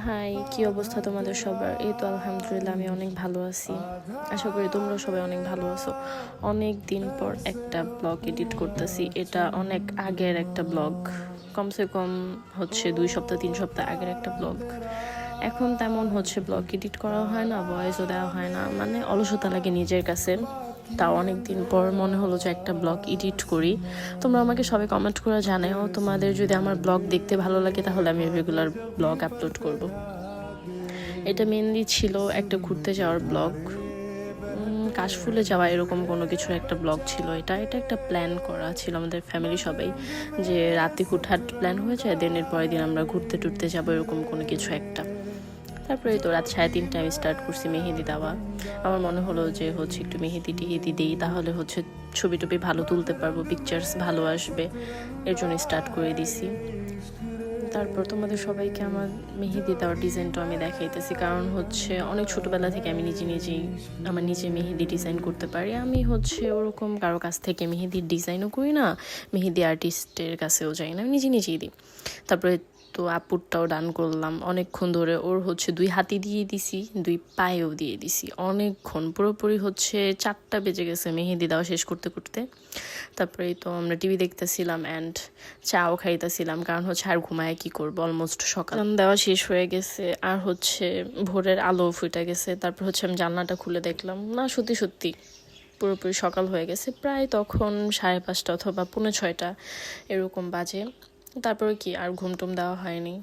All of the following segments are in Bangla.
হাই, কি অবস্থা তোমাদের সবার? এই তো আলহামদুলিল্লাহ আমি অনেক ভালো আছি। আশা করি তোমরা সবাই অনেক ভালো আছো। অনেক দিন পর একটা ব্লগ এডিট করতেছি। এটা অনেক আগের একটা ব্লগ, কমসে কম হচ্ছে 2 সপ্তাহ 3 সপ্তাহ আগের একটা ব্লগ। এখন তেমন হচ্ছে ব্লগ এডিট করা হয় না, ভয়েসও দেওয়া হয় না, মানে অলসতা লাগে নিজের কাছে। তাও অনেক দিন পর মনে হলো যে একটা ব্লগ এডিট করি। তোমরা আমাকে সবাই কমেন্ট করে জানাও তোমাদের যদি আমার ব্লগ দেখতে ভালো লাগে, তাহলে আমি রেগুলার ব্লগ আপলোড করব। এটা মেনলি ছিল একটা ঘুরতে যাওয়ার ব্লগ, কাশফুলে যাওয়া এরকম কোনো কিছুর একটা ব্লগ ছিল। এটা একটা প্ল্যান করা ছিল আমাদের ফ্যামিলি সবাই, যে রাতে হুটহাট প্ল্যান হয়ে যায়, দেন এর পরের দিন আমরা ঘুরতে টুরতে যাবো, এরকম কোনো কিছু একটা। তারপরে তো রাত 3:30টায় আমি স্টার্ট করছি মেহেদি দেওয়া। আমার মনে হলো যে হচ্ছে একটু মেহেদি টেহেদি দিই, তাহলে হচ্ছে ছবি টবি ভালো তুলতে পারবো, পিকচার্স ভালো আসবে, এর জন্য স্টার্ট করে দিছি। তারপর তোমাদের সবাইকে আমার মেহেদি দেওয়ার ডিজাইনটা আমি দেখাইতেছি, কারণ হচ্ছে অনেক ছোটোবেলা থেকে আমি নিজে মেহেদি ডিজাইন করতে পারি। আমি হচ্ছে ওরকম কারো কাছ থেকে মেহেদির ডিজাইনও করি না, মেহেদি আর্টিস্টের কাছেও যাই না, আমি নিজেই দিই। তারপরে তো আপুরটাও ডান করলাম অনেকক্ষণ ধরে। ওর হচ্ছে 2 হাতি দিয়ে দিছি, 2 পায়েও দিয়ে দিছি অনেকক্ষণ, পুরোপুরি হচ্ছে 4টা বেজে গেছে মেহেদি দেওয়া শেষ করতে করতে। তারপরে তো আমরা টিভি দেখতেছিলাম অ্যান্ড চাও খাইতেছিলাম, কারণ হচ্ছে আর ঘুমায় কি করবো, অলমোস্ট সকাল দেওয়া শেষ হয়ে গেছে আর হচ্ছে ভোরের আলো ফুটে গেছে। তারপর হচ্ছে আমি জানলাটা খুলে দেখলাম, না সত্যি পুরোপুরি সকাল হয়ে গেছে, প্রায় তখন 5:30 অথবা 5:45 এরকম বাজে। তারপরে কি আর ঘুমটুম দেওয়া হয়নি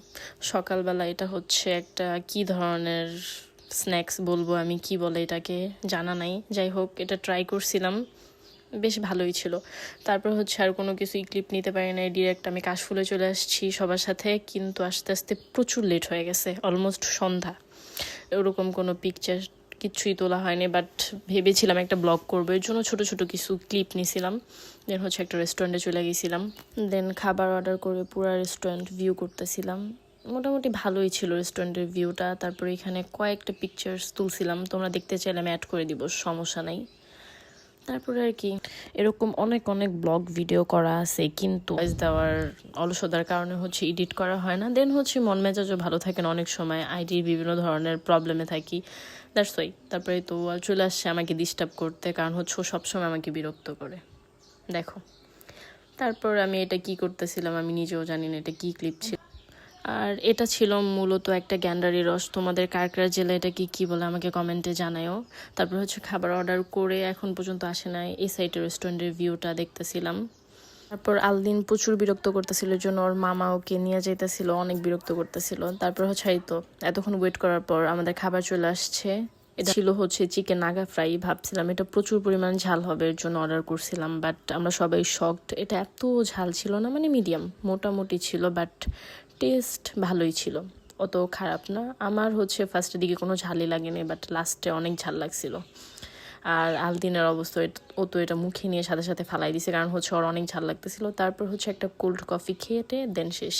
সকালবেলা। এটা হচ্ছে একটা কি ধরনের স্ন্যাক্স বলবো আমি, কি বলে এটাকে জানা নাই, যাই হোক এটা ট্রাই করছিলাম, বেশ ভালোই ছিল। তারপর হচ্ছে আর কোনো কিছুই ক্লিপ নিতে পারি নাই, ডিরেক্ট আমি কাশফুলে চলে আসছি সবার সাথে, কিন্তু আস্তে আস্তে প্রচুর লেট হয়ে গেছে, অলমোস্ট সন্ধ্যা। ওরকম কোনো পিকচার কিছুই তোলা হয়নি, বাট ভেবেছিলাম একটা ব্লগ করবো, এর জন্য ছোটো ছোটো কিছু ক্লিপ নিয়েছিলাম। দেন হচ্ছে একটা রেস্টুরেন্টে চলে গেছিলাম, দেন খাবার অর্ডার করে পুরো রেস্টুরেন্ট ভিউ করতেছিলাম। মোটামুটি ভালোই ছিল রেস্টুরেন্টের ভিউটা। তারপরে এখানে কয়েকটা পিকচার্স তুলছিলাম, তোমরা দেখতে চাইলে আমি অ্যাড করে দিব, সমস্যা নাই। তারপরে আর কি এরকম অনেক ব্লগ ভিডিও করা আছে, কিন্তু ভয়েস দেওয়ার অলসতার কারণে হচ্ছে এডিট করা হয় না। দেন হচ্ছে মন মেজাজও ভালো থাকে না, অনেক সময় আইডির বিভিন্ন ধরনের প্রবলেমে থাকি, দ্যাটস ওয়াই। তারপরে তো চলে আসছে আমাকে ডিস্টার্ব করতে, কারণ হচ্ছে ও সবসময় আমাকে বিরক্ত করে। দেখো তারপর আমি এটা কি করতেছিলাম আমি নিজেও জানি না, এটা কি ক্লিপ ছিল। আর এটা ছিল মূলত একটা গ্যান্ডারি রস। তোমাদের কার জেলা এটা কি বলে আমাকে কমেন্টে জানায়ও। তারপর হচ্ছে খাবার অর্ডার করে এখন পর্যন্ত আসে নাই, এই সাইডের রেস্টুরেন্টের ভিউটা দেখতেছিলাম। তারপর আলদিন প্রচুর বিরক্ত করতেছিল, এর জন্য ওর মামা ওকে নিয়ে যাইতেছিল, অনেক বিরক্ত করতেছিল। তারপর হচ্ছে এই তো এতক্ষণ ওয়েট করার পর আমাদের খাবার চলে আসছে। এটা ছিল হচ্ছে চিকেন নাগা ফ্রাই। ভাবছিলাম এটা প্রচুর পরিমাণ ঝাল হবে, এর জন্য অর্ডার করছিলাম, বাট আমরা সবাই শকড, এটা এত ঝাল ছিল না, মানে মিডিয়াম মোটামুটি ছিল, বাট টেস্ট ভালোই ছিল, অত খারাপ না। আমার হচ্ছে ফার্স্টের দিকে কোনো ঝালই লাগেনি, বাট লাস্টে অনেক ঝাল লাগছিল। আর আলদিনের অবস্থা, ও তো এটা মুখে নিয়ে সাথে সাথে ফালাই দিছে, কারণ হচ্ছে ওর অনেক ঝাল লাগতেছিল। তারপর হচ্ছে একটা কোল্ড কফি খেয়ে দেন শেষ।